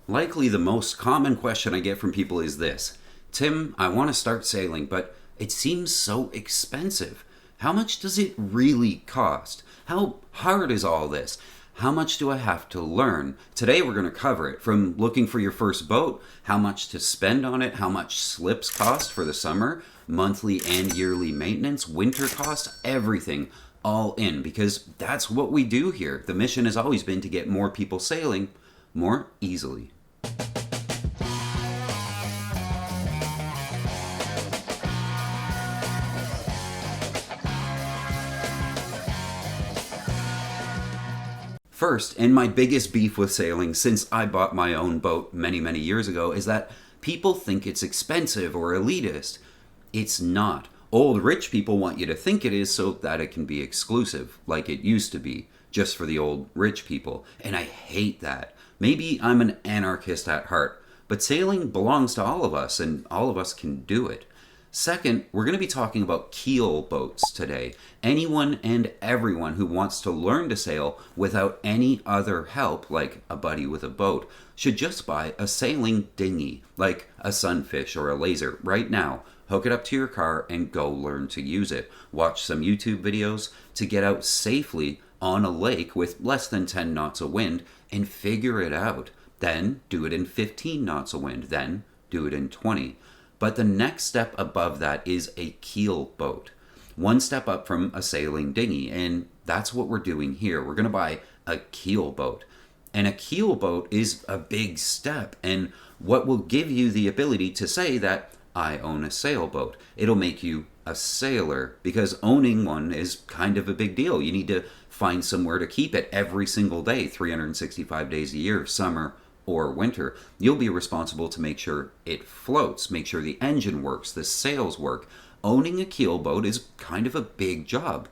Likely the most common question I get from people is this: Tim, I want to start sailing, but it seems so expensive. How much does it really cost? How hard is all this? How much do I have to learn? Today we're going to cover it, from looking for your first boat, how much to spend on it, how much slips cost for the summer, monthly and yearly maintenance, winter cost, everything all in, because that's what we do here. The mission has always been to get more people sailing more easily. First, and my biggest beef with sailing since I bought my own boat many, many years ago, is that people think it's expensive or elitist. It's not. Old rich people want you to think it is so that it can be exclusive, like it used to be, just for the old rich people. And I hate that. Maybe I'm an anarchist at heart, but sailing belongs to all of us, and all of us can do it. Second, we're going to be talking about keel boats today. Anyone and everyone who wants to learn to sail without any other help, like a buddy with a boat, should just buy a sailing dinghy, like a Sunfish or a Laser, right now. Hook it up to your car and go learn to use it. Watch some YouTube videos to get out safely on a lake with less than 10 knots of wind and figure it out. Then do it in 15 knots of wind. Then do it in 20. But the next step above that is a keel boat. One step up from a sailing dinghy, and that's what we're doing here. We're going to buy a keel boat. And a keel boat is a big step, and what will give you the ability to say that I own a sailboat. It'll make you a sailor, because owning one is kind of a big deal. You need to find somewhere to keep it every single day, 365 days a year, summer or winter. You'll be responsible to make sure it floats, make sure the engine works, the sails work. Owning a keelboat is kind of a big job,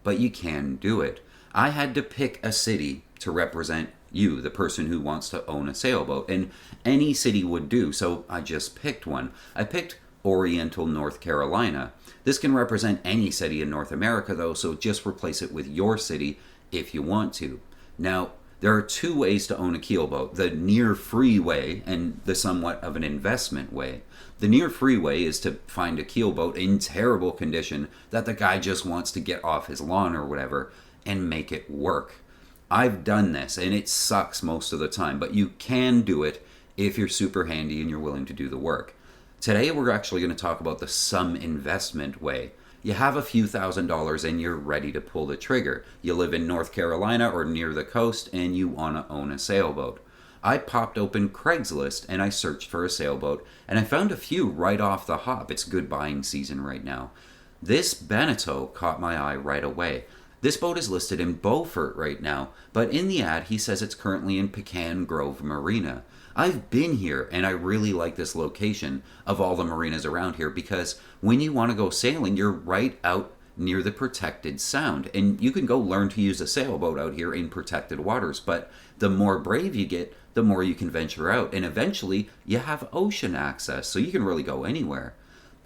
but you can do it. I had to pick a city to represent you, the person who wants to own a sailboat, and any city would do, so I just picked one. I picked Oriental, North Carolina. This can represent any city in North America, though, so just replace it with your city if you want to. Now, there are two ways to own a keelboat: the near free way and the somewhat of an investment way. The near free way is to find a keelboat in terrible condition that the guy just wants to get off his lawn or whatever and make it work. I've done this and it sucks most of the time, but you can do it if you're super handy and you're willing to do the work. Today we're actually going to talk about the some investment way. You have a few $1,000s and you're ready to pull the trigger. You live in North Carolina or near the coast and you want to own a sailboat. I popped open Craigslist and I searched for a sailboat, and I found a few right off the hop. It's good buying season right now. This Beneteau caught my eye right away. This boat is listed in Beaufort right now, but in the ad he says it's currently in Pecan Grove Marina. I've been here and I really like this location of all the marinas around here, because when you want to go sailing, you're right out near the protected sound, and you can go learn to use a sailboat out here in protected waters. But the more brave you get, the more you can venture out, and eventually you have ocean access, so you can really go anywhere.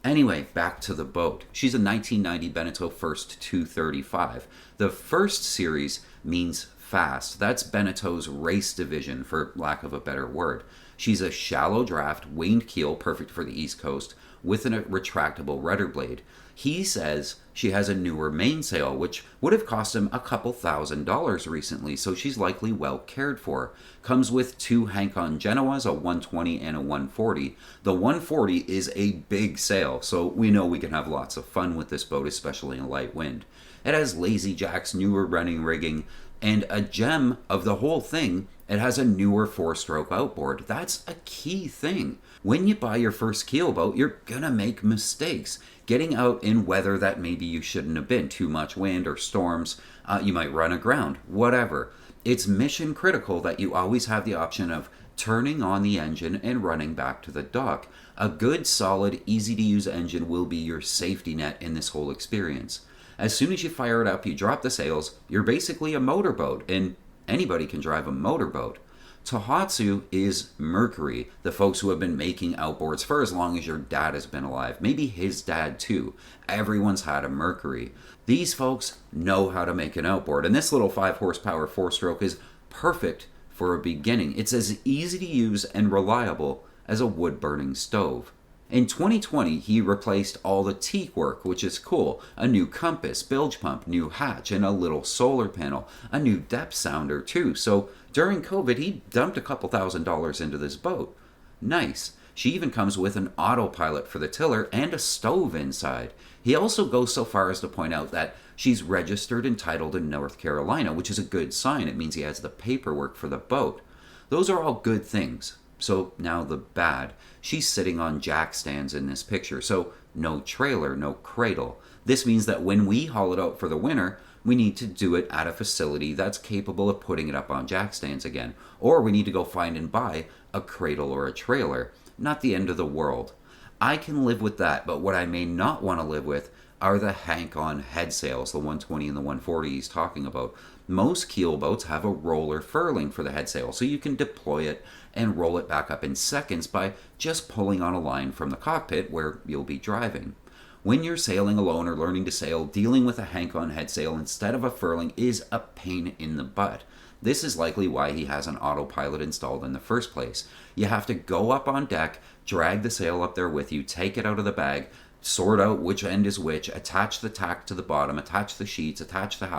Anyway, back to the boat. She's a 1990 Beneteau First 235. The First series means fast. That's Beneteau's race division, for lack of a better word. She's a shallow draft, winged keel, perfect for the East Coast, with a retractable rudder blade. He says she has a newer mainsail, which would have cost him a couple $1,000s recently, so she's likely well cared for. Comes with two Hankon Genoas, a 120 and a 140. The 140 is a big sail, so we know we can have lots of fun with this boat, especially in a light wind. It has lazy jacks, newer running rigging, and a gem of the whole thing, it has a newer 4-stroke outboard. That's a key thing. When you buy your first keelboat, you're gonna make mistakes. Getting out in weather that maybe you shouldn't have been, too much wind or storms, you might run aground, whatever. It's mission critical that you always have the option of turning on the engine and running back to the dock. A good, solid, easy-to-use engine will be your safety net in this whole experience. As soon as you fire it up, you drop the sails, you're basically a motorboat, and anybody can drive a motorboat. Tohatsu is Mercury, the folks who have been making outboards for as long as your dad has been alive. Maybe his dad too. Everyone's had a Mercury. These folks know how to make an outboard, and this little 5 horsepower 4-stroke is perfect for a beginning. It's as easy to use and reliable as a wood-burning stove. In 2020, he replaced all the teak work, which is cool. A new compass, bilge pump, new hatch, and a little solar panel. A new depth sounder, too. So during COVID, he dumped a couple $1,000s into this boat. Nice. She even comes with an autopilot for the tiller and a stove inside. He also goes so far as to point out that she's registered and titled in North Carolina, which is a good sign. It means he has the paperwork for the boat. Those are all good things. So now the bad. She's sitting on jack stands in this picture, so no trailer, no cradle. This means that when we haul it out for the winter, we need to do it at a facility that's capable of putting it up on jack stands again. Or we need to go find and buy a cradle or a trailer. Not the end of the world. I can live with that, but what I may not want to live with are the hank-on head sails, the 120 and the 140 he's talking about. Most keel boats have a roller furling for the head sail, so you can deploy it and roll it back up in seconds by just pulling on a line from the cockpit where you'll be driving. When you're sailing alone or learning to sail, dealing with a hank-on head sail instead of a furling is a pain in the butt. This is likely why he has an autopilot installed in the first place. You have to go up on deck, drag the sail up there with you, take it out of the bag, sort out which end is which, attach the tack to the bottom, attach the sheets, attach the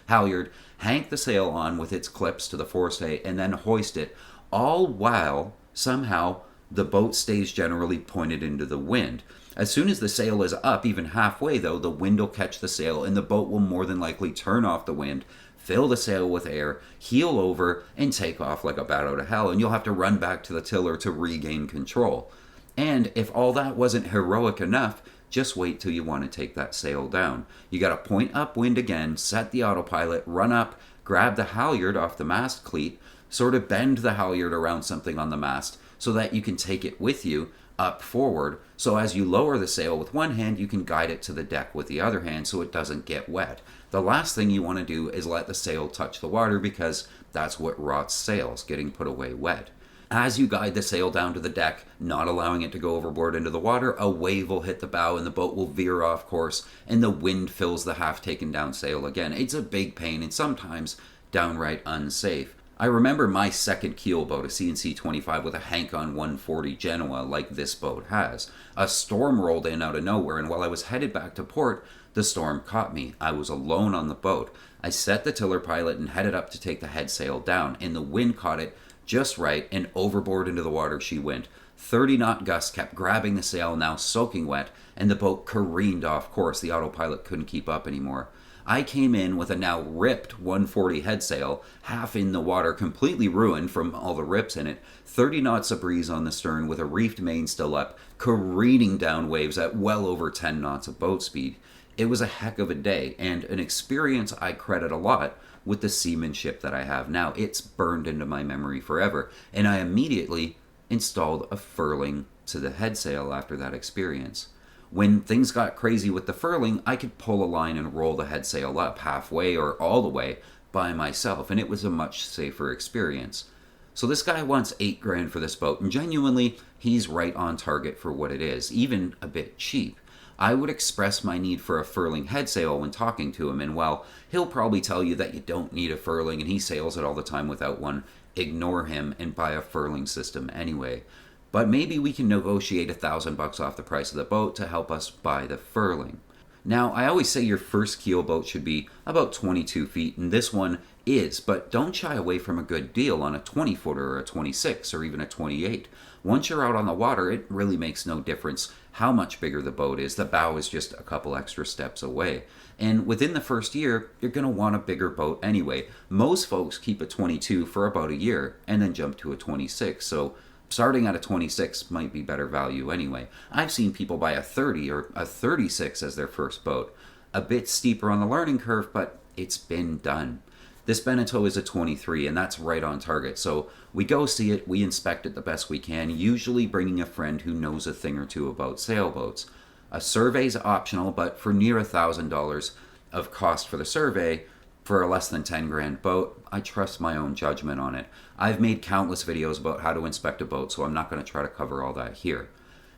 halyard, hank the sail on with its clips to the forestay, and then hoist it, all while somehow the boat stays generally pointed into the wind. As soon as the sail is up, even halfway though, the wind will catch the sail and the boat will more than likely turn off the wind, fill the sail with air, heel over, and take off like a bat out of hell, and you'll have to run back to the tiller to regain control. And if all that wasn't heroic enough, just wait till you want to take that sail down. You got to point upwind again, set the autopilot, run up, grab the halyard off the mast cleat, sort of bend the halyard around something on the mast so that you can take it with you up forward. So as you lower the sail with one hand, you can guide it to the deck with the other hand so it doesn't get wet. The last thing you want to do is let the sail touch the water because that's what rots sails, getting put away wet. As you guide the sail down to the deck, not allowing it to go overboard into the water, a wave will hit the bow and the boat will veer off course and the wind fills the half taken down sail again. It's a big pain and sometimes downright unsafe. I remember my second keel boat, a CNC 25 with a Hank-on 140 Genoa like this boat has. A storm rolled in out of nowhere, and while I was headed back to port, the storm caught me. I was alone on the boat. I set the tiller pilot and headed up to take the head sail down, and the wind caught it just right, and overboard into the water she went. 30-knot gusts kept grabbing the sail, now soaking wet, and the boat careened off course. The autopilot couldn't keep up anymore. I came in with a now ripped 140 head sail, half in the water, completely ruined from all the rips in it, 30 knots of breeze on the stern with a reefed main still up, careening down waves at well over 10 knots of boat speed. It was a heck of a day, and an experience I credit a lot with the seamanship that I have now. It's burned into my memory forever, and I immediately installed a furling to the head sail after that experience. When things got crazy with the furling, I could pull a line and roll the head sail up halfway or all the way by myself, and it was a much safer experience. So this guy wants $8,000 for this boat, and genuinely, he's right on target for what it is, even a bit cheap. I would express my need for a furling head sail when talking to him, and while he'll probably tell you that you don't need a furling and he sails it all the time without one, ignore him and buy a furling system anyway. But maybe we can negotiate $1,000 off the price of the boat to help us buy the furling. Now, I always say your first keel boat should be about 22 feet, and this one is, but don't shy away from a good deal on a 20-footer or a 26 or even a 28. Once you're out on the water, it really makes no difference how much bigger the boat is. The bow is just a couple extra steps away. And within the first year, you're going to want a bigger boat anyway. Most folks keep a 22 for about a year and then jump to a 26, so starting at a 26 might be better value anyway. I've seen people buy a 30 or a 36 as their first boat. A bit steeper on the learning curve, but it's been done. This Beneteau is a 23, and that's right on target. So we go see it, we inspect it the best we can, usually bringing a friend who knows a thing or two about sailboats. A survey's optional, but for near $1,000 of cost for the survey, for a less than 10 grand boat, I trust my own judgment on it. I've made countless videos about how to inspect a boat, so I'm not going to try to cover all that here.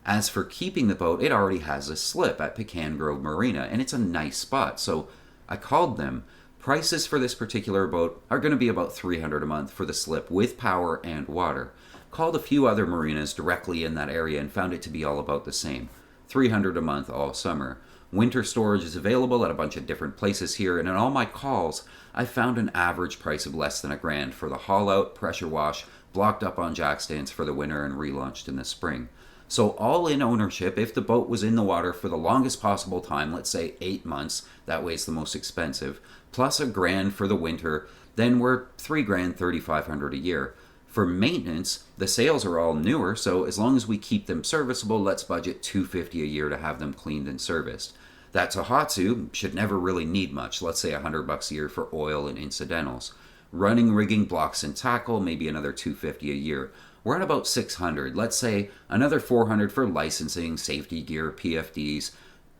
As for keeping the boat, it already has a slip at Pecan Grove Marina, and it's a nice spot, so I called them. Prices for this particular boat are going to be about $300 a month for the slip with power and water. Called a few other marinas directly in that area and found it to be all about the same. $300 a month all summer. Winter storage is available at a bunch of different places here, and in all my calls, I found an average price of less than $1,000 for the haul out, pressure wash, blocked up on jack stands for the winter, and relaunched in the spring. So all in ownership, if the boat was in the water for the longest possible time, let's say 8 months, that way it's the most expensive, plus $1,000 for the winter, then we're $3,000, $3,500 a year. For maintenance, the sails are all newer, so as long as we keep them serviceable, let's budget $250 a year to have them cleaned and serviced. That Tohatsu should never really need much, let's say $100 a year for oil and incidentals. Running, rigging, blocks, and tackle, maybe another $250 a year. We're at about $600. Let's say another $400 for licensing, safety gear, PFDs.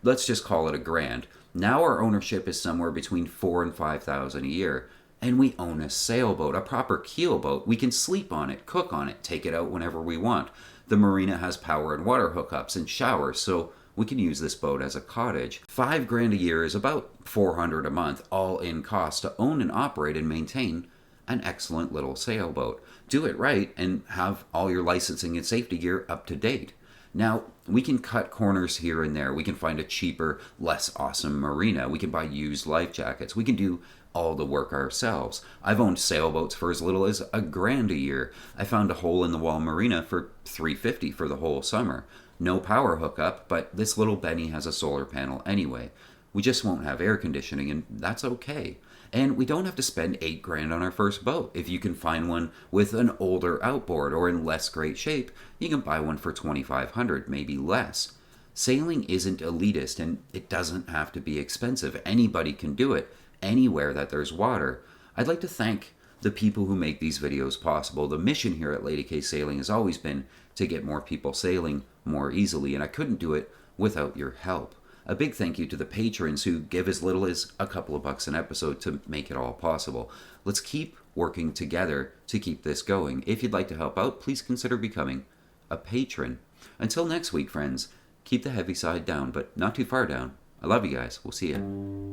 Let's just call it $1,000. Now our ownership is somewhere between $4,000 and $5,000 a year. And we own a sailboat, a proper keelboat. We can sleep on it, cook on it, take it out whenever we want. The marina has power and water hookups and showers, so we can use this boat as a cottage. $5,000 a year is about $400 a month, all in cost to own and operate and maintain an excellent little sailboat. Do it right and have all your licensing and safety gear up to date. Now, we can cut corners here and there. We can find a cheaper, less awesome marina. We can buy used life jackets. We can do all the work ourselves. I've owned sailboats for as little as $1,000 a year. I found a hole-in-the-wall marina for $350 for the whole summer. No power hookup, but this little Benny has a solar panel anyway. We just won't have air conditioning, and that's okay. And we don't have to spend $8,000 on our first boat. If you can find one with an older outboard or in less great shape, you can buy one for $2,500, maybe less. Sailing isn't elitist, and it doesn't have to be expensive. Anybody can do it, anywhere that there's water. I'd like to thank the people who make these videos possible. The mission here at Lady K Sailing has always been to get more people sailing more easily, and I couldn't do it without your help. A big thank you to the patrons who give as little as a couple of bucks an episode to make it all possible. Let's keep working together to keep this going. If you'd like to help out, please consider becoming a patron. Until next week, friends, keep the heavy side down, but not too far down. I love you guys. We'll see you.